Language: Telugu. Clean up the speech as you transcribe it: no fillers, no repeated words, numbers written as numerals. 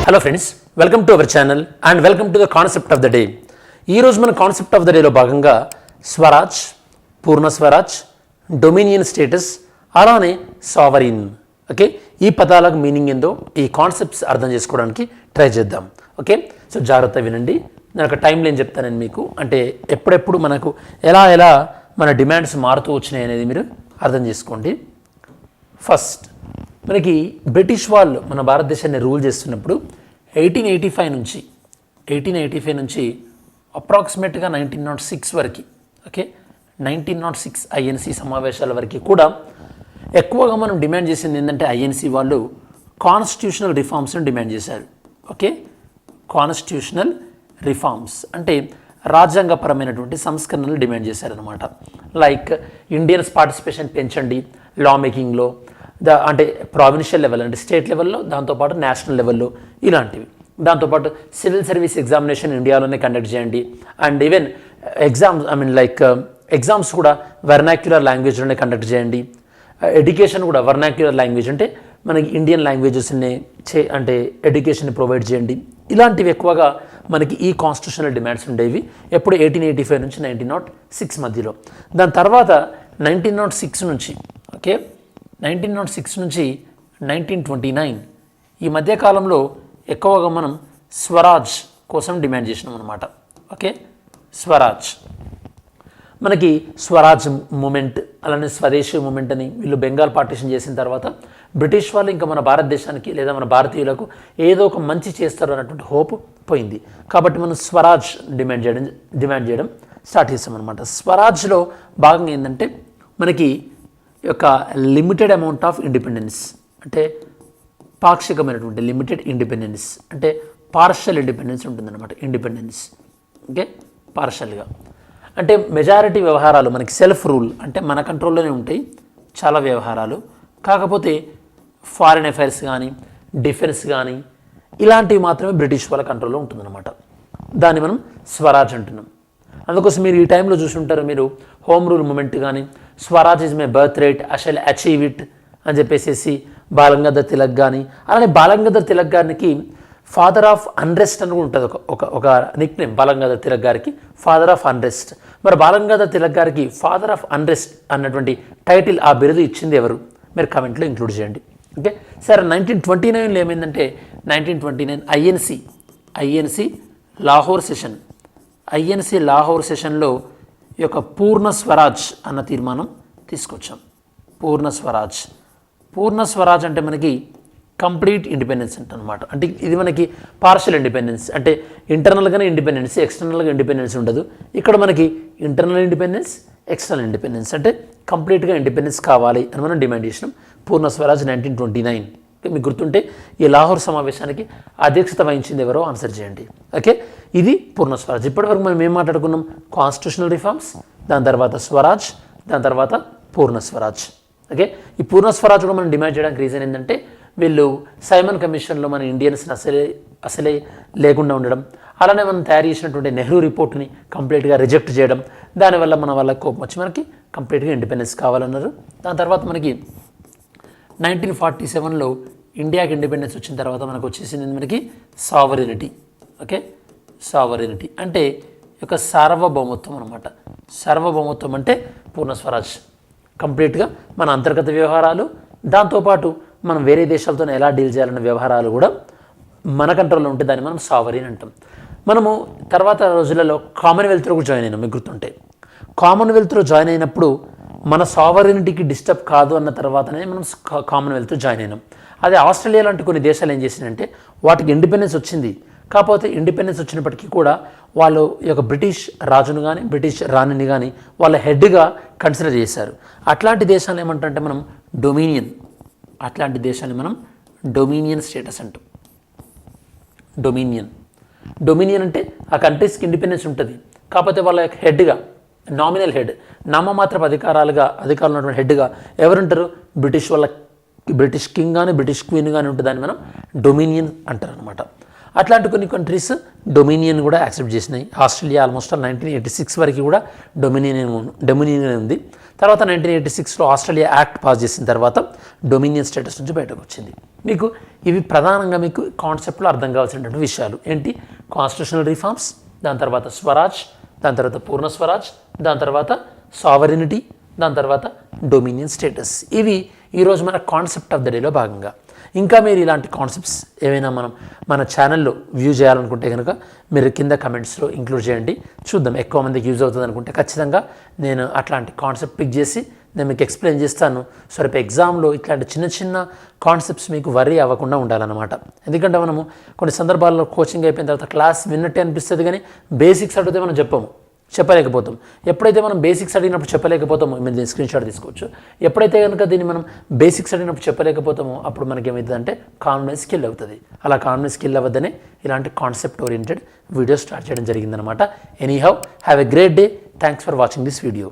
Hello friends, welcome to our channel and welcome to the concept of the day. ఈరోజు మన కాన్సెప్ట్ ఆఫ్ ద డేలో భాగంగా స్వరాజ్, పూర్ణ స్వరాజ్, డొమినియన్ స్టేటస్, అలానే సావరిన్. ఓకే, ఈ పదాలకు మీనింగ్ ఏందో, ఈ కాన్సెప్ట్స్ అర్థం చేసుకోవడానికి ట్రై చేద్దాం. ఓకే, సో జాగ్రత్త వినండి. నేను ఒక టైం లైన్ చెప్తాను నేను మీకు, అంటే ఎప్పుడెప్పుడు మనకు ఎలా ఎలా మన డిమాండ్స్ మారుతూ వచ్చినాయి అనేది మీరు అర్థం చేసుకోండి. ఫస్ట్, మనకి బ్రిటిష్ వాళ్ళు మన భారతదేశాన్ని రూల్ చేస్తున్నప్పుడు 1885 నుంచి అప్రాక్సిమేట్గా 1906 వరకు, ఓకే 1906 ఐఎన్సీ సమావేశాల వరకు కూడా ఎక్కువగా మనం డిమాండ్ చేసింది ఏంటంటే, ఐఎన్సీ వాళ్ళు కాన్స్టిట్యూషనల్ రిఫార్మ్స్ని డిమాండ్ చేశారు. ఓకే, కాన్స్టిట్యూషనల్ రిఫార్మ్స్ అంటే రాజ్యాంగపరమైనటువంటి సంస్కరణలు డిమాండ్ చేశారనమాట. లైక్ ఇండియన్స్ పార్టిసిపేషన్ పెంచండి లా మేకింగ్లో, అంటే ప్రావిన్షియల్ లెవెల్ అంటే స్టేట్ లెవెల్లో, దాంతోపాటు నేషనల్ లెవెల్లో ఇలాంటివి. దాంతోపాటు సివిల్ సర్వీస్ ఎగ్జామినేషన్ ఇండియాలోనే కండక్ట్ చేయండి. అండ్ ఈవెన్ ఎగ్జామ్స్ కూడా వెర్నాక్యులర్ లాంగ్వేజ్లోనే కండక్ట్ చేయండి. ఎడ్యుకేషన్ కూడా వెర్నాక్యులర్ లాంగ్వేజ్ అంటే మనకి ఇండియన్ లాంగ్వేజెస్ని అంటే ఎడ్యుకేషన్ని ప్రొవైడ్ చేయండి. ఇలాంటివి ఎక్కువగా మనకి ఈ కాన్స్టిట్యూషనల్ డిమాండ్స్ ఉండేవి ఎప్పుడు 1885 నుంచి 1906 మధ్యలో. దాని తర్వాత 1906 నుంచి, ఓకే 1906 నుంచి 1929 ఈ మధ్యకాలంలో ఎక్కువగా మనం స్వరాజ్ కోసం డిమాండ్ చేసినాం అనమాట. ఓకే, స్వరాజ్ మనకి స్వరాజ్ మూమెంట్, అలానే స్వదేశీ మూమెంట్ అని వీళ్ళు బెంగాల్ పార్టీషన్ చేసిన తర్వాత బ్రిటిష్ వాళ్ళు ఇంకా మన భారతదేశానికి లేదా మన భారతీయులకు ఏదో ఒక మంచి చేస్తారు అన్నటువంటి హోప్ పోయింది. కాబట్టి మనం స్వరాజ్ డిమాండ్ చేయడం స్టార్ట్ చేస్తాం అనమాట. స్వరాజ్లో భాగంగా ఏంటంటే మనకి యొక్క లిమిటెడ్ అమౌంట్ ఆఫ్ ఇండిపెండెన్స్, అంటే పాక్షికమైనటువంటి లిమిటెడ్ ఇండిపెండెన్స్, అంటే పార్షల్ ఇండిపెండెన్స్ ఉంటుందన్నమాట. ఇండిపెండెన్స్ ఓకే, పార్షల్గా అంటే మెజారిటీ వ్యవహారాలు మనకి సెల్ఫ్ రూల్, అంటే మన కంట్రోల్లోనే ఉంటాయి చాలా వ్యవహారాలు. కాకపోతే ఫారిన్ అఫైర్స్ కానీ డిఫెన్స్ కానీ ఇలాంటివి మాత్రమే బ్రిటిష్ వాళ్ళ కంట్రోల్లో ఉంటుందన్నమాట. దాన్ని మనం స్వరాజ్ అంటున్నాం. అందుకోసం మీరు ఈ టైంలో చూసుంటారు మీరు హోమ్ రూల్ మూమెంట్ కానీ, Swaraj is my birth right, I shall achieve it అని చెప్పేసి బాలంగదర్ తిలక్ కానీ, అలానే బాలంగదర్ తిలక్ గారికి ఫాదర్ ఆఫ్ అన్రెస్ట్ అని ఉంటుంది ఒక నిక్ నేమ్. బాలంగదర్ తిలక్ గారికి ఫాదర్ ఆఫ్ అన్రెస్ట్. మరి బాలంగదర్ తిలక్ గారికి ఫాదర్ ఆఫ్ అన్రెస్ట్ అన్నటువంటి టైటిల్, ఆ బిరుదు ఇచ్చింది ఎవరు? మీరు కామెంట్లో ఇంక్లూడ్ చేయండి. ఓకే, సరే 1929లో ఏమైందంటే 1929 ఐఎన్సీ లాహోర్ సెషన్లో ఈ యొక్క పూర్ణ స్వరాజ్ అన్న తీర్మానం తీసుకొచ్చాం. పూర్ణ స్వరాజ్ అంటే మనకి కంప్లీట్ ఇండిపెండెన్స్ అంటనమాట. అంటే ఇది మనకి పార్షల్ ఇండిపెండెన్స్, అంటే ఇంటర్నల్గానే ఇండిపెండెన్స్, ఎక్స్టర్నల్గా ఇండిపెండెన్స్ ఉండదు. ఇక్కడ మనకి ఇంటర్నల్ ఇండిపెండెన్స్, ఎక్స్టర్నల్ ఇండిపెండెన్స్, అంటే కంప్లీట్గా ఇండిపెండెన్స్ కావాలి అని మనం డిమాండ్ చేసినాం. పూర్ణ స్వరాజ్ 1929. మీకు గుర్తుంటే ఈ లాహోర్ సమావేశానికి అధ్యక్షత వహించింది ఎవరో ఆన్సర్ చేయండి. ఓకే, ఇది పూర్ణ స్వరాజ్. ఇప్పటివరకు మనం ఏం మాట్లాడుకున్నాం? కాన్స్టిట్యూషనల్ రిఫార్మ్స్, దాని తర్వాత స్వరాజ్, దాని తర్వాత పూర్ణ స్వరాజ్. ఓకే, ఈ పూర్ణ స్వరాజ్ కూడా మనం డిమాండ్ చేయడానికి రీజన్ ఏంటంటే, వీళ్ళు సైమన్ కమిషన్లో మన ఇండియన్స్ని అసలే లేకుండా ఉండడం, అలానే మనం తయారు చేసినటువంటి నెహ్రూ రిపోర్ట్ని కంప్లీట్గా రిజెక్ట్ చేయడం, దానివల్ల మన వాళ్ళ కోపం వచ్చి మనకి కంప్లీట్గా ఇండిపెండెన్స్ కావాలన్నారు. దాని తర్వాత మనకి 1947లో ఇండియాకి ఇండిపెండెన్స్ వచ్చిన తర్వాత మనకు వచ్చేసింది మనకి సావరినిటీ. ఓకే, సావరినిటీ అంటే యొక్క సార్వభౌమత్వం అనమాట. సార్వభౌమత్వం అంటే పూర్ణ స్వరాజ్, కంప్లీట్గా మన అంతర్గత వ్యవహారాలు, దాంతోపాటు మనం వేరే దేశాలతో ఎలా డీల్ చేయాలన్న వ్యవహారాలు కూడా మన కంట్రోల్లో ఉంటే దాన్ని మనం సావరీన్ అంటాం. మనము తర్వాత రోజులలో కామన్వెల్త్లో కూడా జాయిన్ అయినాం. మీకు గుర్తుంటే కామన్వెల్త్లో జాయిన్ అయినప్పుడు మన సావరీనిటీకి డిస్టర్బ్ కాదు అన్న తర్వాతనే మనం కామన్వెల్త్లో జాయిన్ అయినాం. అదే ఆస్ట్రేలియా లాంటి కొన్ని దేశాలు ఏం చేసినాయంటే, వాటికి ఇండిపెండెన్స్ వచ్చింది, కాకపోతే ఇండిపెండెన్స్ వచ్చినప్పటికీ కూడా వాళ్ళు ఈ యొక్క బ్రిటిష్ రాజును కానీ బ్రిటిష్ రాణిని కానీ వాళ్ళ హెడ్గా కన్సిడర్ చేశారు. అట్లాంటి దేశాలు ఏమంటారంటే మనం డొమినియన్, అట్లాంటి దేశాన్ని మనం డొమినియన్ స్టేటస్ అంటాం. డొమినియన్ అంటే ఆ కంట్రీస్కి ఇండిపెండెన్స్ ఉంటుంది, కాకపోతే వాళ్ళ యొక్క హెడ్గా, నామినల్ హెడ్, నామమాత్రపు అధికారులు ఉన్నటువంటి హెడ్గా ఎవరుంటారు? బ్రిటిష్ కింగ్ కానీ బ్రిటిష్ క్వీన్ కానీ ఉంటుంది, దాన్ని మనం డొమినియన్ అంటారు అనమాట. అట్లాంటి కొన్ని కంట్రీస్ డొమినియన్ కూడా యాక్సెప్ట్ చేసినాయి. ఆస్ట్రేలియా ఆల్మోస్ట్ 1986 వరకు కూడా డొమినియన్ ఉంది. తర్వాత 1986లో ఆస్ట్రేలియా యాక్ట్ పాస్ చేసిన తర్వాత డొమినియన్ స్టేటస్ నుంచి బయటకు వచ్చింది. మీకు ఇవి ప్రధానంగా మీకు కాన్సెప్ట్లో అర్థం కావాల్సినటువంటి విషయాలు ఏంటి? కాన్స్టిట్యూషనల్ రిఫార్మ్స్, దాని తర్వాత స్వరాజ్, దాని తర్వాత పూర్ణ స్వరాజ్, దాని తర్వాత సావరినిటీ, దాని తర్వాత డొమినియన్ స్టేటస్. ఇవి ఈరోజు మన కాన్సెప్ట్ ఆఫ్ ద డేలో భాగంగా. ఇంకా మీరు ఇలాంటి కాన్సెప్ట్స్ ఏమైనా మన ఛానల్లో వ్యూ చేయాలనుకుంటే కనుక మీరు కింద కమెంట్స్లో ఇంక్లూడ్ చేయండి. చూద్దాం, ఎక్కువ మందికి యూజ్ అవుతుంది అనుకుంటే ఖచ్చితంగా నేను అట్లాంటి కాన్సెప్ట్ పిక్ చేసి నేను మీకు ఎక్స్ప్లెయిన్ చేస్తాను. సో రేపు ఎగ్జామ్లో ఇట్లాంటి చిన్న చిన్న కాన్సెప్ట్స్ మీకు వరీ అవ్వకుండా ఉండాలన్నమాట. ఎందుకంటే మనము కొన్ని సందర్భాల్లో కోచింగ్ అయిపోయిన తర్వాత క్లాస్ విన్నట్టే అనిపిస్తుంది, కానీ బేసిక్స్ అడిగితే మనం చెప్పలేకపోతాం. ఎప్పుడైతే మనం బేసిక్స్ అడిగినప్పుడు చెప్పలేకపోతామో, మీరు దీన్ని స్క్రీన్ షాట్ తీసుకోవచ్చు. ఎప్పుడైతే కనుక దీన్ని మనం బేసిక్స్ అడిగినప్పుడు చెప్పలేకపోతామో అప్పుడు మనకి ఏమవుతుందంటే కాన్ఫిడెన్స్ కిల్ అవుతుంది. అలా కాన్ఫిడెన్స్ కిల్ అవ్వద్దనే ఇలాంటి కాన్సెప్ట్ ఓరియంటెడ్ వీడియో స్టార్ట్ చేయడం జరిగిందనమాట. Anyhow, have a great day. Thanks for watching this video.